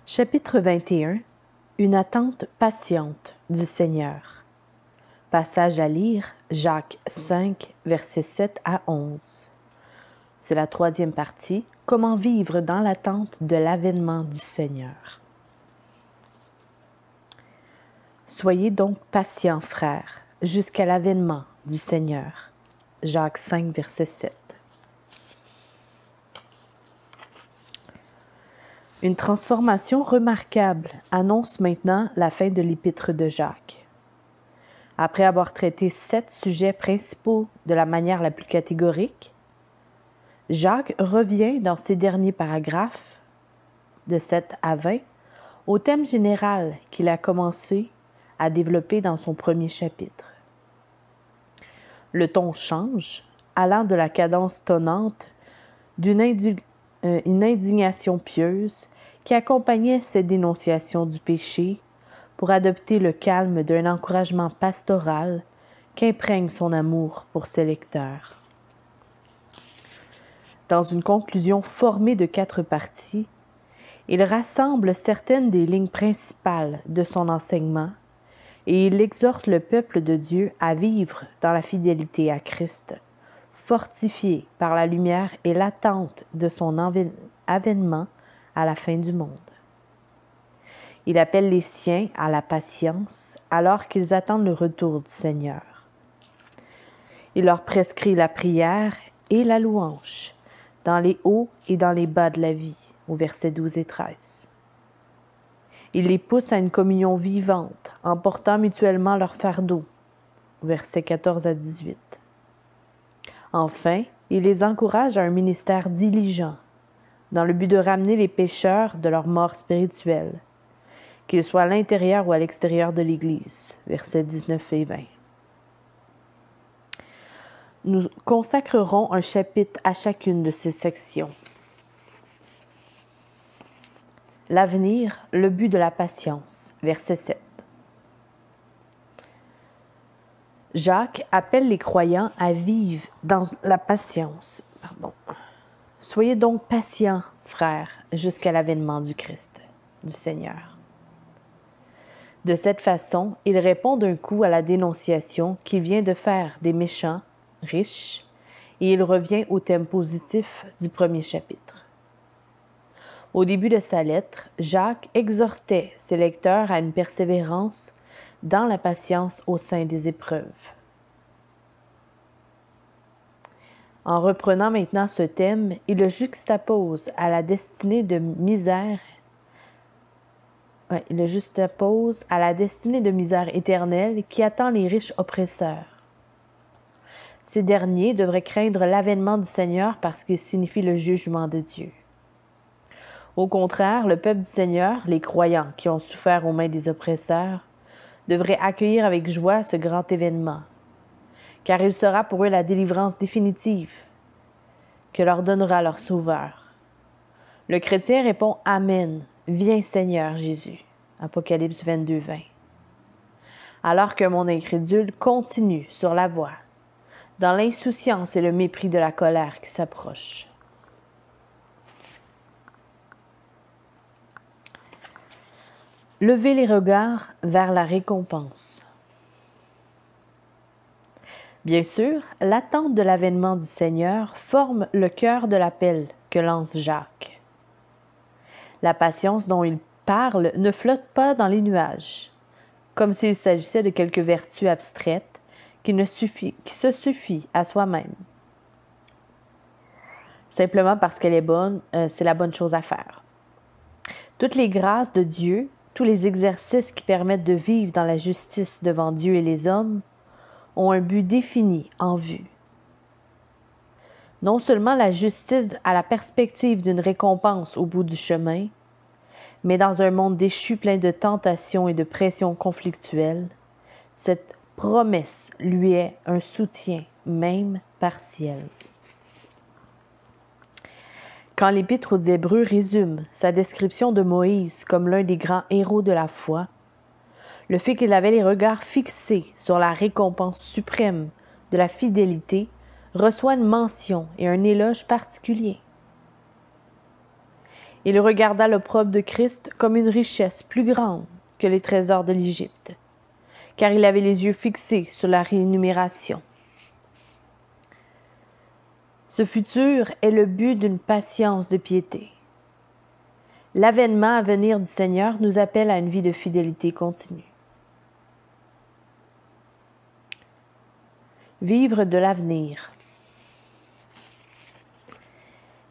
Chapitre 21. Une attente patiente du Seigneur. Passage à lire, Jacques 5, versets 7 à 11. C'est la troisième partie. Comment vivre dans l'attente de l'avènement du Seigneur. Soyez donc patients, frères, jusqu'à l'avènement du Seigneur. Jacques 5, verset 7. Une transformation remarquable annonce maintenant la fin de l'épître de Jacques. Après avoir traité 7 sujets principaux de la manière la plus catégorique, Jacques revient dans ses derniers paragraphes, de 7 à 20, au thème général qu'il a commencé à développer dans son premier chapitre. Le ton change, allant de la cadence tonnante d'une indignation pieuse qui accompagnait cette dénonciation du péché pour adopter le calme d'un encouragement pastoral qu'imprègne son amour pour ses lecteurs. Dans une conclusion formée de 4 parties, il rassemble certaines des lignes principales de son enseignement et il exhorte le peuple de Dieu à vivre dans la fidélité à Christ, fortifié par la lumière et l'attente de son avènement à la fin du monde. Il appelle les siens à la patience alors qu'ils attendent le retour du Seigneur. Il leur prescrit la prière et la louange dans les hauts et dans les bas de la vie, au versets 12 et 13. Il les pousse à une communion vivante en portant mutuellement leur fardeau, versets 14 à 18. Enfin, il les encourage à un ministère diligent, dans le but de ramener les pécheurs de leur mort spirituelle, qu'ils soient à l'intérieur ou à l'extérieur de l'Église, versets 19 et 20. Nous consacrerons un chapitre à chacune de ces sections. L'avenir, le but de la patience, verset 7. Jacques appelle les croyants à vivre dans la patience. Soyez donc patients, frères, jusqu'à l'avènement du Christ, du Seigneur. De cette façon, il répond d'un coup à la dénonciation qu'il vient de faire des méchants riches, et il revient au thème positif du premier chapitre. Au début de sa lettre, Jacques exhortait ses lecteurs à une persévérance dans la patience au sein des épreuves. En reprenant maintenant ce thème, il le juxtapose à la destinée de misère. Il le juxtapose à la destinée de misère éternelle qui attend les riches oppresseurs. Ces derniers devraient craindre l'avènement du Seigneur parce qu'il signifie le jugement de Dieu. Au contraire, le peuple du Seigneur, les croyants qui ont souffert aux mains des oppresseurs, devraient accueillir avec joie ce grand événement, car il sera pour eux la délivrance définitive que leur donnera leur Sauveur. Le chrétien répond « Amen, viens Seigneur Jésus » Apocalypse 22, 20. Alors que mon incrédule continue sur la voie, dans l'insouciance et le mépris de la colère qui s'approche. Levez les regards vers la récompense. Bien sûr, l'attente de l'avènement du Seigneur forme le cœur de l'appel que lance Jacques. La patience dont il parle ne flotte pas dans les nuages, comme s'il s'agissait de quelque vertu abstraite qui se suffit à soi-même. Simplement parce qu'elle est bonne, c'est la bonne chose à faire. Toutes les grâces de Dieu, tous les exercices qui permettent de vivre dans la justice devant Dieu et les hommes, ont un but défini en vue. Non seulement la justice à la perspective d'une récompense au bout du chemin, mais dans un monde déchu plein de tentations et de pressions conflictuelles, cette promesse lui est un soutien, même partiel. Quand l'Épître aux Hébreux résume sa description de Moïse comme l'un des grands héros de la foi, le fait qu'il avait les regards fixés sur la récompense suprême de la fidélité reçoit une mention et un éloge particulier. Il regarda l'opprobre de Christ comme une richesse plus grande que les trésors de l'Égypte, car il avait les yeux fixés sur la rémunération. Ce futur est le but d'une patience de piété. L'avènement à venir du Seigneur nous appelle à une vie de fidélité continue. Vivre de l'avenir.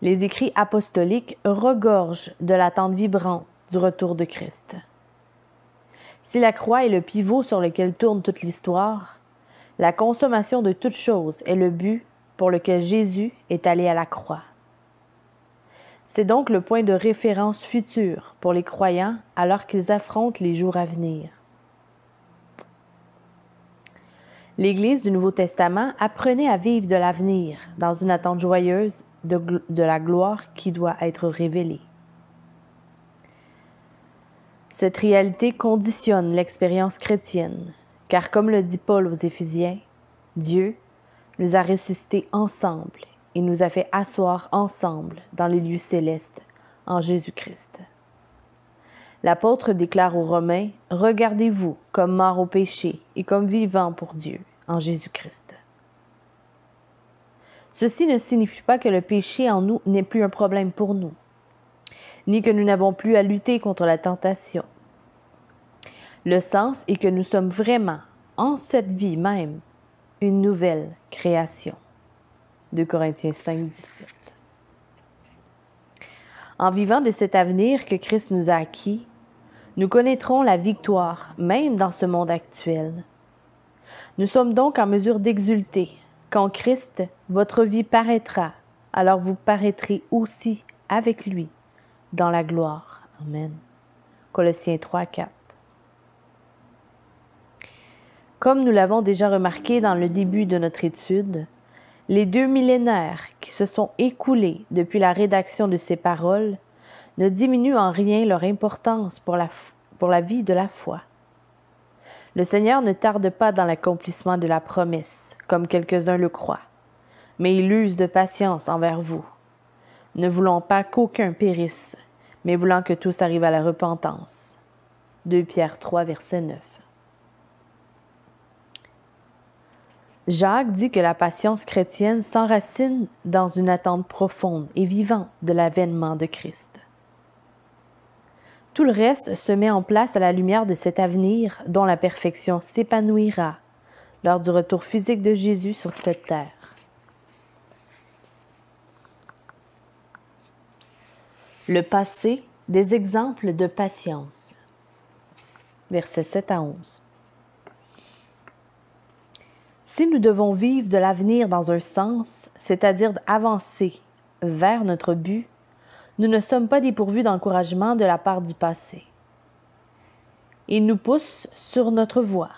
Les écrits apostoliques regorgent de l'attente vibrante du retour de Christ. Si la croix est le pivot sur lequel tourne toute l'histoire, la consommation de toutes choses est le but pour lequel Jésus est allé à la croix. C'est donc le point de référence futur pour les croyants alors qu'ils affrontent les jours à venir. L'Église du Nouveau Testament apprenait à vivre de l'avenir dans une attente joyeuse de la gloire qui doit être révélée. Cette réalité conditionne l'expérience chrétienne, car comme le dit Paul aux Éphésiens, Dieu nous a ressuscités ensemble et nous a fait asseoir ensemble dans les lieux célestes en Jésus-Christ. L'apôtre déclare aux Romains, « Regardez-vous comme morts au péché et comme vivants pour Dieu en Jésus-Christ. » Ceci ne signifie pas que le péché en nous n'est plus un problème pour nous, ni que nous n'avons plus à lutter contre la tentation. Le sens est que nous sommes vraiment, en cette vie même, une nouvelle création. 2 Corinthiens 5, 17. En vivant de cet avenir que Christ nous a acquis, nous connaîtrons la victoire, même dans ce monde actuel. Nous sommes donc en mesure d'exulter. Quand Christ, votre vie paraîtra, alors vous paraîtrez aussi avec lui dans la gloire. Amen. Colossiens 3, 4. Comme nous l'avons déjà remarqué dans le début de notre étude, les 2 millénaires qui se sont écoulés depuis la rédaction de ces paroles ne diminuent en rien leur importance pour la vie de la foi. Le Seigneur ne tarde pas dans l'accomplissement de la promesse, comme quelques-uns le croient, mais il use de patience envers vous, ne voulant pas qu'aucun périsse, mais voulant que tous arrivent à la repentance. 2 Pierre 3, verset 9. Jacques dit que la patience chrétienne s'enracine dans une attente profonde et vivante de l'avènement de Christ. Tout le reste se met en place à la lumière de cet avenir dont la perfection s'épanouira lors du retour physique de Jésus sur cette terre. Le passé, des exemples de patience. Versets 7 à 11. Si nous devons vivre de l'avenir dans un sens, c'est-à-dire avancer vers notre but, nous ne sommes pas dépourvus d'encouragement de la part du passé. Il nous pousse sur notre voie.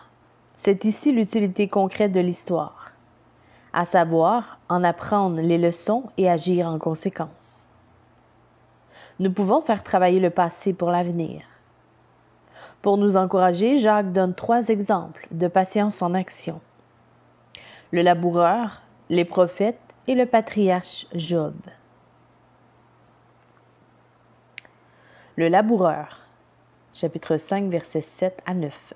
C'est ici l'utilité concrète de l'histoire, à savoir en apprendre les leçons et agir en conséquence. Nous pouvons faire travailler le passé pour l'avenir. Pour nous encourager, Jacques donne 3 exemples de patience en action. Le laboureur, les prophètes et le patriarche Job. Le laboureur, chapitre 5, versets 7 à 9.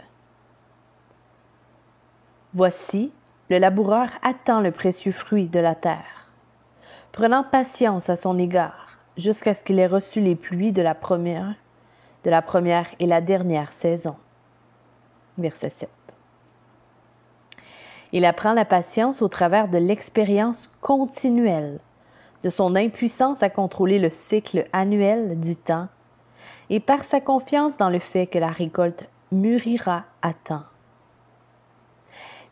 Voici, le laboureur attend le précieux fruit de la terre, prenant patience à son égard, jusqu'à ce qu'il ait reçu les pluies de la première et la dernière saison. Verset 7. Il apprend la patience au travers de l'expérience continuelle, de son impuissance à contrôler le cycle annuel du temps et par sa confiance dans le fait que la récolte mûrira à temps.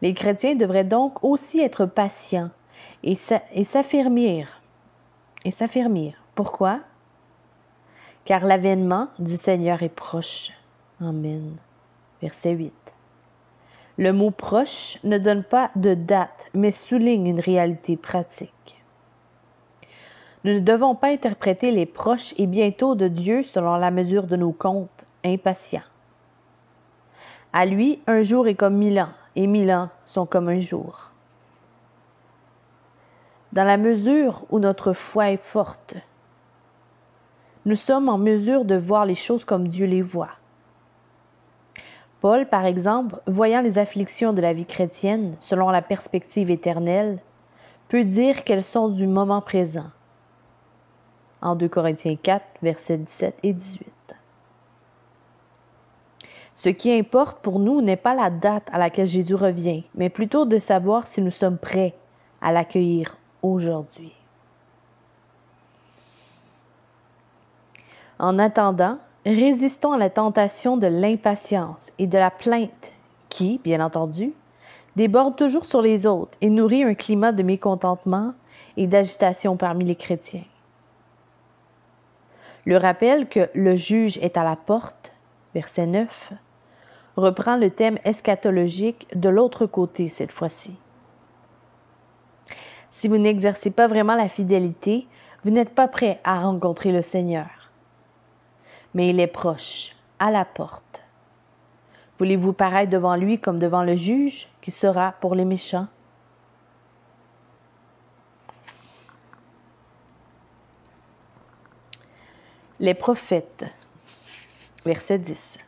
Les chrétiens devraient donc aussi être patients et s'affermir. Pourquoi? Car l'avènement du Seigneur est proche. Amen. Verset 8. Le mot « proche » ne donne pas de date, mais souligne une réalité pratique. Nous ne devons pas interpréter les proches et bientôt de Dieu selon la mesure de nos comptes impatients. À lui, un jour est comme 1000 ans, et 1000 ans sont comme un jour. Dans la mesure où notre foi est forte, nous sommes en mesure de voir les choses comme Dieu les voit. Paul, par exemple, voyant les afflictions de la vie chrétienne selon la perspective éternelle, peut dire qu'elles sont du moment présent. En 2 Corinthiens 4, versets 17 et 18. Ce qui importe pour nous n'est pas la date à laquelle Jésus revient, mais plutôt de savoir si nous sommes prêts à l'accueillir aujourd'hui. En attendant, résistons à la tentation de l'impatience et de la plainte qui, bien entendu, déborde toujours sur les autres et nourrit un climat de mécontentement et d'agitation parmi les chrétiens. Le rappel que le juge est à la porte, verset 9, reprend le thème eschatologique de l'autre côté cette fois-ci. Si vous n'exercez pas vraiment la fidélité, vous n'êtes pas prêt à rencontrer le Seigneur. Mais il est proche, à la porte. Voulez-vous paraître devant lui comme devant le juge qui sera pour les méchants? Les prophètes, verset 10.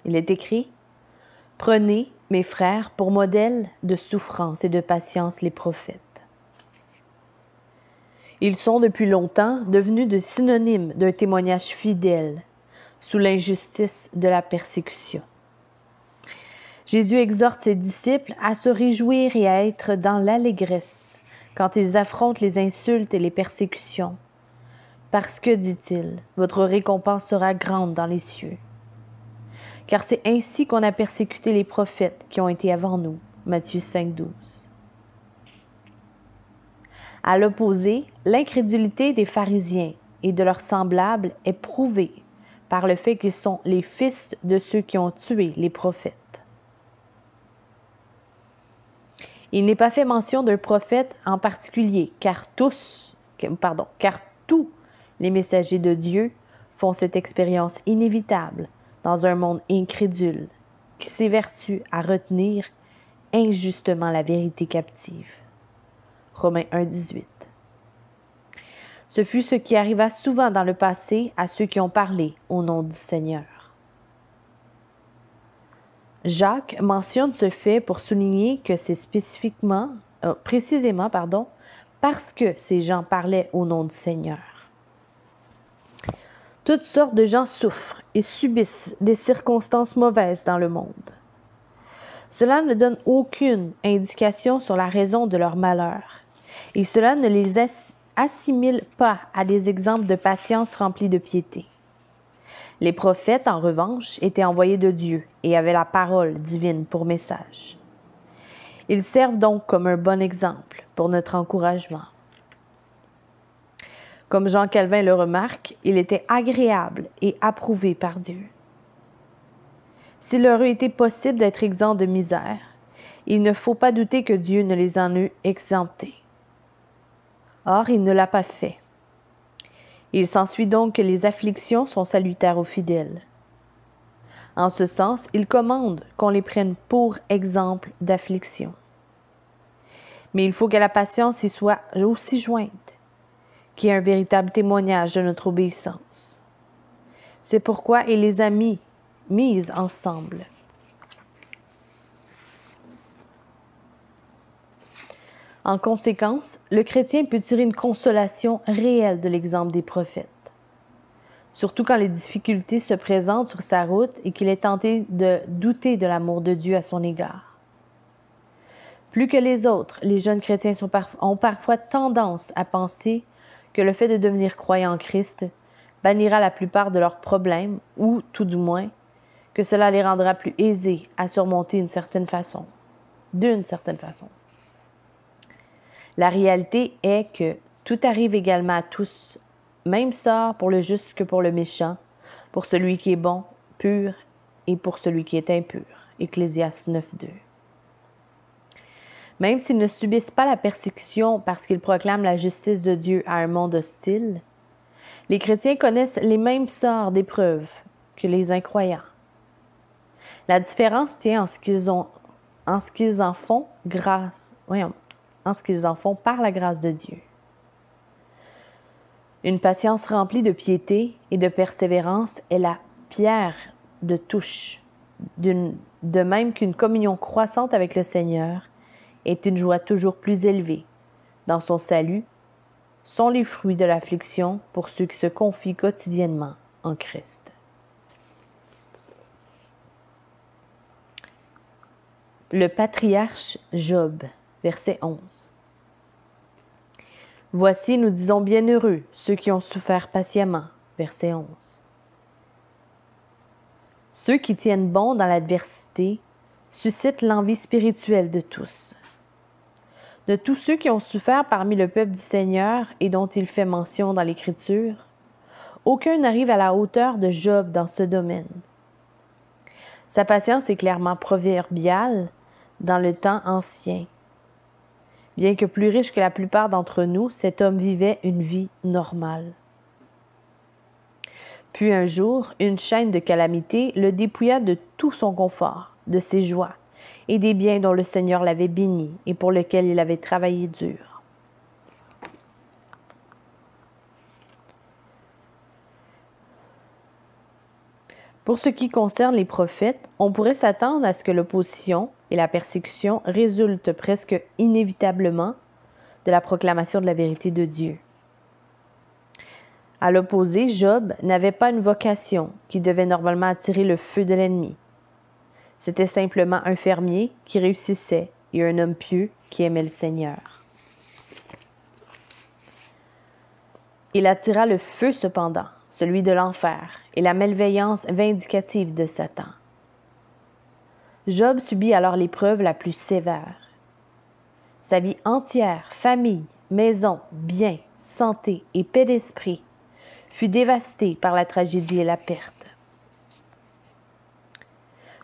Il est écrit: « Prenez, mes frères, pour modèle de souffrance et de patience les prophètes. » Ils sont depuis longtemps devenus de synonymes d'un témoignage fidèle sous l'injustice de la persécution. Jésus exhorte ses disciples à se réjouir et à être dans l'allégresse quand ils affrontent les insultes et les persécutions, parce que, dit-il, votre récompense sera grande dans les cieux. Car c'est ainsi qu'on a persécuté les prophètes qui ont été avant nous. Matthieu 5, 12. À l'opposé, l'incrédulité des pharisiens et de leurs semblables est prouvée par le fait qu'ils sont les fils de ceux qui ont tué les prophètes. Il n'est pas fait mention d'un prophète en particulier, car tous les messagers de Dieu font cette expérience inévitable dans un monde incrédule qui s'évertue à retenir injustement la vérité captive. Romains 1, 18. Ce fut ce qui arriva souvent dans le passé à ceux qui ont parlé au nom du Seigneur. Jacques mentionne ce fait pour souligner que c'est précisément parce que ces gens parlaient au nom du Seigneur. Toutes sortes de gens souffrent et subissent des circonstances mauvaises dans le monde. Cela ne donne aucune indication sur la raison de leur malheur, et cela ne les assimile pas à des exemples de patience remplie de piété. Les prophètes, en revanche, étaient envoyés de Dieu et avaient la parole divine pour message. Ils servent donc comme un bon exemple pour notre encouragement. Comme Jean Calvin le remarque, il était agréable et approuvé par Dieu. S'il leur eût été possible d'être exempts de misère, il ne faut pas douter que Dieu ne les en eût exemptés. Or, il ne l'a pas fait. Il s'ensuit donc que les afflictions sont salutaires aux fidèles. En ce sens, il commande qu'on les prenne pour exemple d'affliction. Mais il faut que la patience y soit aussi jointe, qu'il y ait un véritable témoignage de notre obéissance. C'est pourquoi il les a mises ensemble. En conséquence, le chrétien peut tirer une consolation réelle de l'exemple des prophètes, surtout quand les difficultés se présentent sur sa route et qu'il est tenté de douter de l'amour de Dieu à son égard. Plus que les autres, les jeunes chrétiens ont parfois tendance à penser que le fait de devenir croyant en Christ bannira la plupart de leurs problèmes ou, tout du moins, que cela les rendra plus aisés à surmonter d'une certaine façon. La réalité est que tout arrive également à tous, même sort pour le juste que pour le méchant, pour celui qui est bon, pur, et pour celui qui est impur. Ecclésiaste 9.2. Même s'ils ne subissent pas la persécution parce qu'ils proclament la justice de Dieu à un monde hostile, les chrétiens connaissent les mêmes sorts d'épreuves que les incroyants. La différence tient en ce qu'ils en font par la grâce de Dieu. Une patience remplie de piété et de persévérance est la pierre de touche, de même qu'une communion croissante avec le Seigneur est une joie toujours plus élevée. Dans son salut, sont les fruits de l'affliction pour ceux qui se confient quotidiennement en Christ. Le patriarche Job, verset 11. Voici, nous disons bienheureux ceux qui ont souffert patiemment, verset 11. Ceux qui tiennent bon dans l'adversité suscitent l'envie spirituelle de tous. De tous ceux qui ont souffert parmi le peuple du Seigneur et dont il fait mention dans l'Écriture, aucun n'arrive à la hauteur de Job dans ce domaine. Sa patience est clairement proverbiale dans le temps ancien. Bien que plus riche que la plupart d'entre nous, cet homme vivait une vie normale. Puis un jour, une chaîne de calamités le dépouilla de tout son confort, de ses joies et des biens dont le Seigneur l'avait béni et pour lesquels il avait travaillé dur. Pour ce qui concerne les prophètes, on pourrait s'attendre à ce que l'opposition et la persécution résultent presque inévitablement de la proclamation de la vérité de Dieu. À l'opposé, Job n'avait pas une vocation qui devait normalement attirer le feu de l'ennemi. C'était simplement un fermier qui réussissait et un homme pieux qui aimait le Seigneur. Il attira le feu cependant, celui de l'enfer, et la malveillance vindicative de Satan. Job subit alors l'épreuve la plus sévère. Sa vie entière, famille, maison, biens, santé et paix d'esprit fut dévastée par la tragédie et la perte.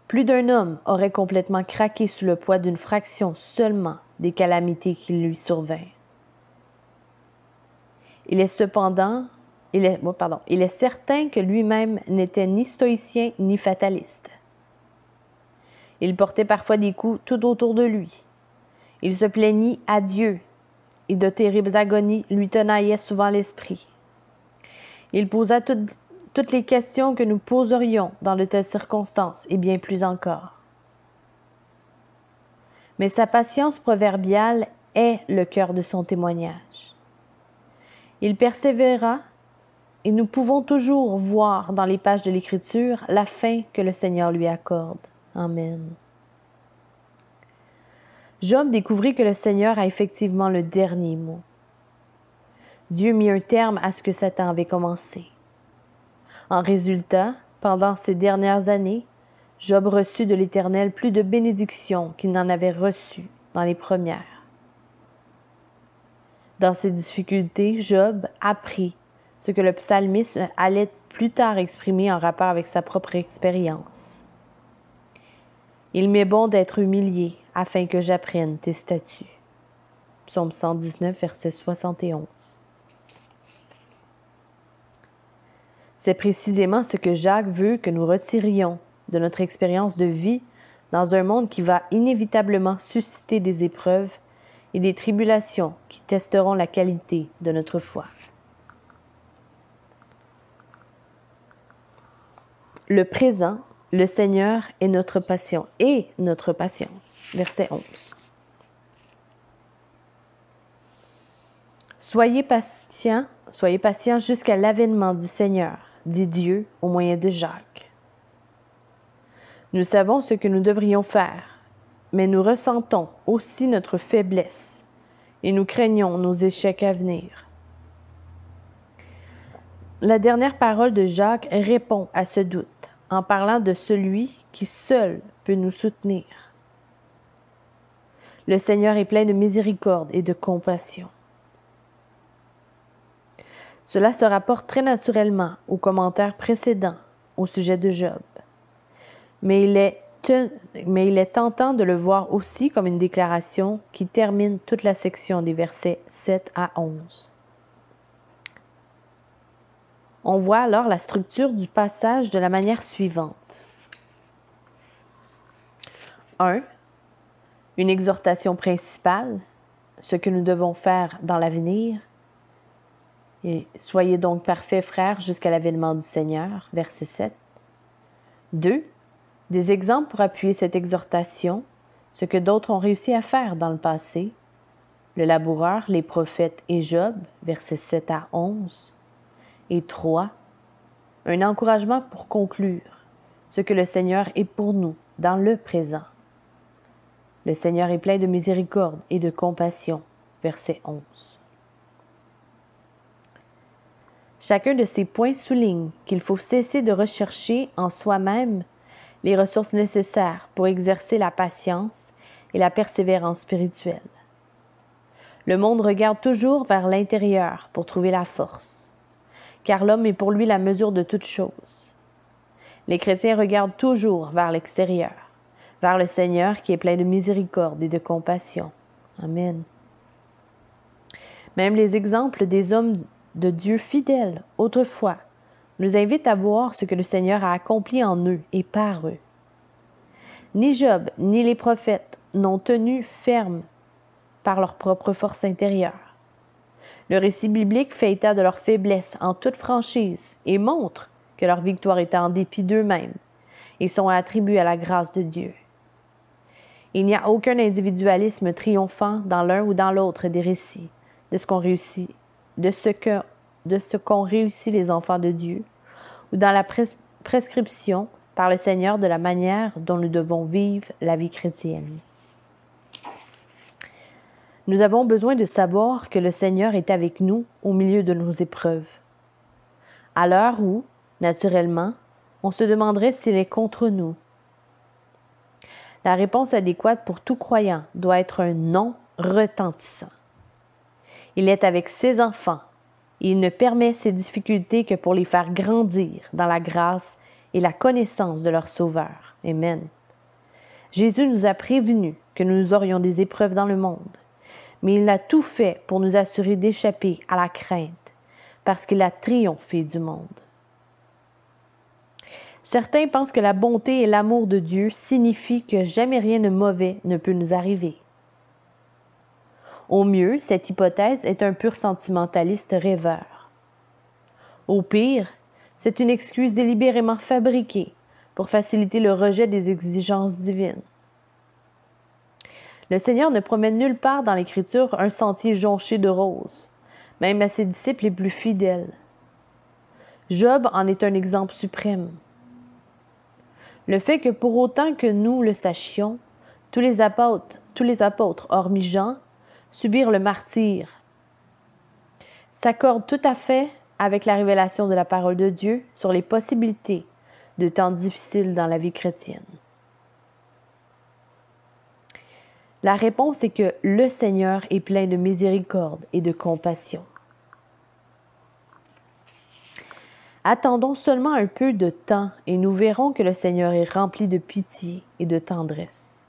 Plus d'un homme aurait complètement craqué sous le poids d'une fraction seulement des calamités qui lui survinrent. Il est certain que lui-même n'était ni stoïcien ni fataliste. Il portait parfois des coups tout autour de lui. Il se plaignit à Dieu et de terribles agonies lui tenaillaient souvent l'esprit. Il posa toutes les questions que nous poserions dans de telles circonstances et bien plus encore. Mais sa patience proverbiale est le cœur de son témoignage. Il persévéra et nous pouvons toujours voir dans les pages de l'Écriture la fin que le Seigneur lui accorde. Amen. Job découvrit que le Seigneur a effectivement le dernier mot. Dieu mit un terme à ce que Satan avait commencé. En résultat, pendant ces dernières années, Job reçut de l'Éternel plus de bénédictions qu'il n'en avait reçues dans les premières. Dans ses difficultés, Job apprit ce que le psalmiste allait plus tard exprimer en rapport avec sa propre expérience. « Il m'est bon d'être humilié afin que j'apprenne tes statuts. » Psaume 119, verset 71. C'est précisément ce que Jacques veut que nous retirions de notre expérience de vie dans un monde qui va inévitablement susciter des épreuves et des tribulations qui testeront la qualité de notre foi. Le présent, le Seigneur est notre passion et notre patience. Verset 11. Soyez patients jusqu'à l'avènement du Seigneur, dit Dieu au moyen de Jacques. Nous savons ce que nous devrions faire, mais nous ressentons aussi notre faiblesse et nous craignons nos échecs à venir. La dernière parole de Jacques répond à ce doute en parlant de celui qui seul peut nous soutenir. Le Seigneur est plein de miséricorde et de compassion. Cela se rapporte très naturellement au commentaire précédent au sujet de Job. Mais il est tentant de le voir aussi comme une déclaration qui termine toute la section des versets 7 à 11. On voit alors la structure du passage de la manière suivante. 1. Une exhortation principale, ce que nous devons faire dans l'avenir. Et soyez donc parfaits, frères, jusqu'à l'avènement du Seigneur. Verset 7. 2. Des exemples pour appuyer cette exhortation, ce que d'autres ont réussi à faire dans le passé. Le laboureur, les prophètes et Job, versets 7 à 11. Et 3. Un encouragement pour conclure, ce que le Seigneur est pour nous dans le présent. Le Seigneur est plein de miséricorde et de compassion, verset 11. Chacun de ces points souligne qu'il faut cesser de rechercher en soi-même les ressources nécessaires pour exercer la patience et la persévérance spirituelle. Le monde regarde toujours vers l'intérieur pour trouver la force, car l'homme est pour lui la mesure de toute chose. Les chrétiens regardent toujours vers l'extérieur, vers le Seigneur qui est plein de miséricorde et de compassion. Amen. Même les exemples des hommes de Dieu fidèles autrefois nous invitent à voir ce que le Seigneur a accompli en eux et par eux. Ni Job, ni les prophètes n'ont tenu ferme par leur propre force intérieure. Le récit biblique fait état de leur faiblesse en toute franchise et montre que leur victoire était en dépit d'eux-mêmes et sont attribués à la grâce de Dieu. Il n'y a aucun individualisme triomphant dans l'un ou dans l'autre des récits de ce qu'ont réussi les enfants de Dieu, ou dans la prescription par le Seigneur de la manière dont nous devons vivre la vie chrétienne. Nous avons besoin de savoir que le Seigneur est avec nous au milieu de nos épreuves. À l'heure où, naturellement, on se demanderait s'il est contre nous. La réponse adéquate pour tout croyant doit être un non retentissant. Il est avec ses enfants et il ne permet ces difficultés que pour les faire grandir dans la grâce et la connaissance de leur Sauveur. Amen. Jésus nous a prévenus que nous aurions des épreuves dans le monde, mais il a tout fait pour nous assurer d'échapper à la crainte, parce qu'il a triomphé du monde. Certains pensent que la bonté et l'amour de Dieu signifient que jamais rien de mauvais ne peut nous arriver. Au mieux, cette hypothèse est un pur sentimentaliste rêveur. Au pire, c'est une excuse délibérément fabriquée pour faciliter le rejet des exigences divines. Le Seigneur ne promet nulle part dans l'Écriture un sentier jonché de roses, même à ses disciples les plus fidèles. Job en est un exemple suprême. Le fait que pour autant que nous le sachions, tous les apôtres, hormis Jean, subirent le martyre, s'accorde tout à fait avec la révélation de la parole de Dieu sur les possibilités de temps difficiles dans la vie chrétienne. La réponse est que le Seigneur est plein de miséricorde et de compassion. Attendons seulement un peu de temps et nous verrons que le Seigneur est rempli de pitié et de tendresse.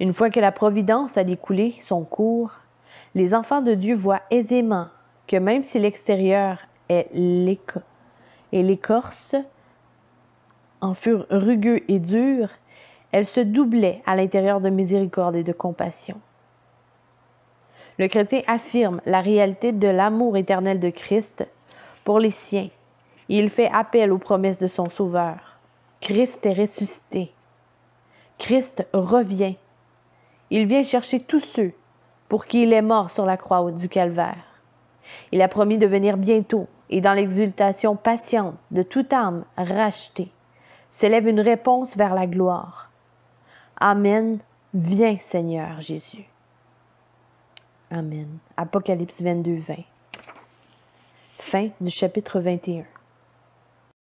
Une fois que la providence a découlé son cours, les enfants de Dieu voient aisément que même si l'extérieur est l'écorce en furent rugueux et durs, elle se doublait à l'intérieur de miséricorde et de compassion. Le chrétien affirme la réalité de l'amour éternel de Christ pour les siens, et il fait appel aux promesses de son Sauveur. Christ est ressuscité. Christ revient. Il vient chercher tous ceux pour qui il est mort sur la croix du Calvaire. Il a promis de venir bientôt, et dans l'exultation patiente de toute âme rachetée, s'élève une réponse vers la gloire. Amen. Viens, Seigneur Jésus. Amen. Apocalypse 22, 20. Fin du chapitre 21.